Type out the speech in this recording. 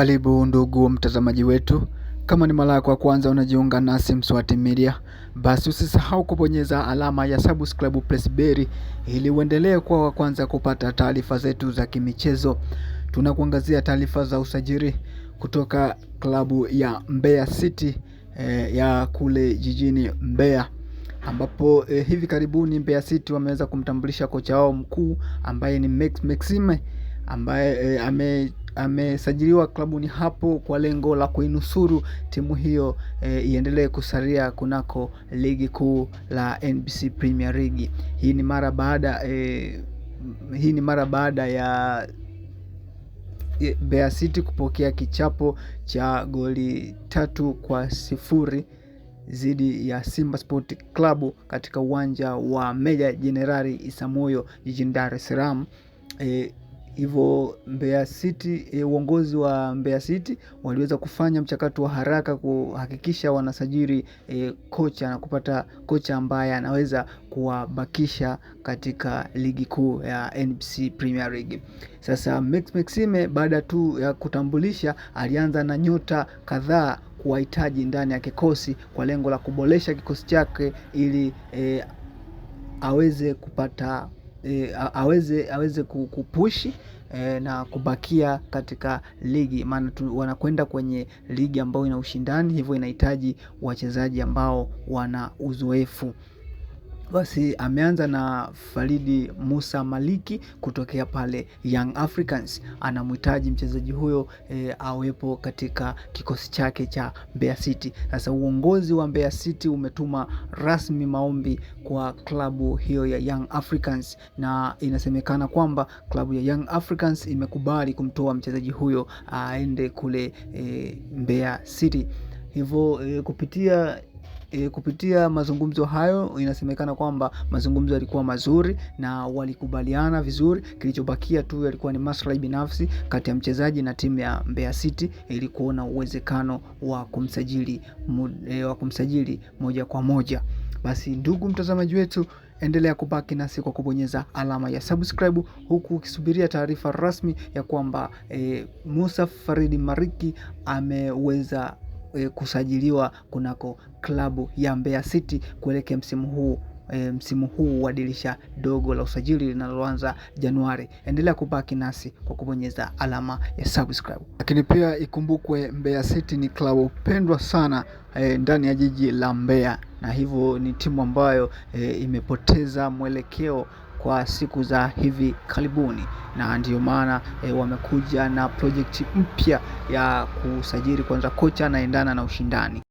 Karibu ndugu mtazamaji wetu, kama ni mara yako ya kwanza unajiunga nasi Mswati Media, basi usisahau kubonyeza alama ya subscribe press bell ili uendelee kuwa wa kwanza kupata taarifa zetu za kimichezo. Tunakuangazia taarifa za usajili kutoka klabu ya Mbeya City ya kule jijini Mbeya, ambapo hivi karibuni Mbeya City wameweza kumtambulisha kocha wao mkuu ambaye ni Maxime ambaye amesajiliwa klabuni hapo kwa lengo la kuinusuru timu hiyo iendelee kusalia kunako ligi kuu la NBC Premier League. Hii ni mara baada ya Mbeya City kupokea kichapo cha goli 3-0 dhidi ya Simba Sport Club katika uwanja wa Meja Jenerali Isamuhyo jijini Dar es Salaam. Hivyo Mbeya City, uongozi wa Mbeya City waliweza kufanya mchakato wa haraka kuhakikisha wanasajili kocha na kupata kocha ambaye anaweza kuwabakisha katika ligi kuu ya NBC Premier League. Sasa Maxime baada tu ya kutambulisha alianza na nyota kadhaa kuwahitaji ndani ya kikosi kwa lengo la kuboresha kikosi chake ili aweze kupata aweze kupushi na kubakia katika ligi, maana wanakwenda kwenye ligi ambayo ina ushindani, hivyo inahitaji wachezaji ambao wana uzoefu. Basi ameanza na Faridi Musa Maliki kutokea pale Young Africans. Anamhitaji mchezaji huyo awepo katika kikosi chake cha Mbeya City. Sasa uongozi wa Mbeya City umetuma rasmi maombi kwa klabu hiyo ya Young Africans, na inasemekana kwamba klabu ya Young Africans imekubali kumtoa mchezaji huyo aende kule Mbeya City. Hivyo kupitia mazungumzo hayo inasemekana kwamba mazungumzo yalikuwa mazuri na walikubaliana vizuri. Kilichobakia tu yalikuwa ni maslahi binafsi kati ya mchezaji na timu ya Mbeya City ili kuona uwezekano wa kumsajili moja kwa moja. Basi ndugu mtazamaji wetu, endelea kubaki nasi kwa kubonyeza alama ya subscribe, huku ukisubiria taarifa rasmi ya kwamba Musa Faridi Maliki ameweza kusajiliwa kunako klabu ya Mbeya City kuelekea msimu huu wa dirisha dogo la usajili linaloanza Januari. Endelea kubaki nasi kwa kubonyeza alama ya subscribe. Lakini pia ikumbukwe Mbeya City ni klabu pendwa sana ndani ya jiji la Mbeya, na hivyo ni timu ambayo imepoteza mwelekeo kwa siku za hivi karibuni, na ndio maana wamekuja na project mpya ya kusajili kwanza kocha anaendana na ushindani.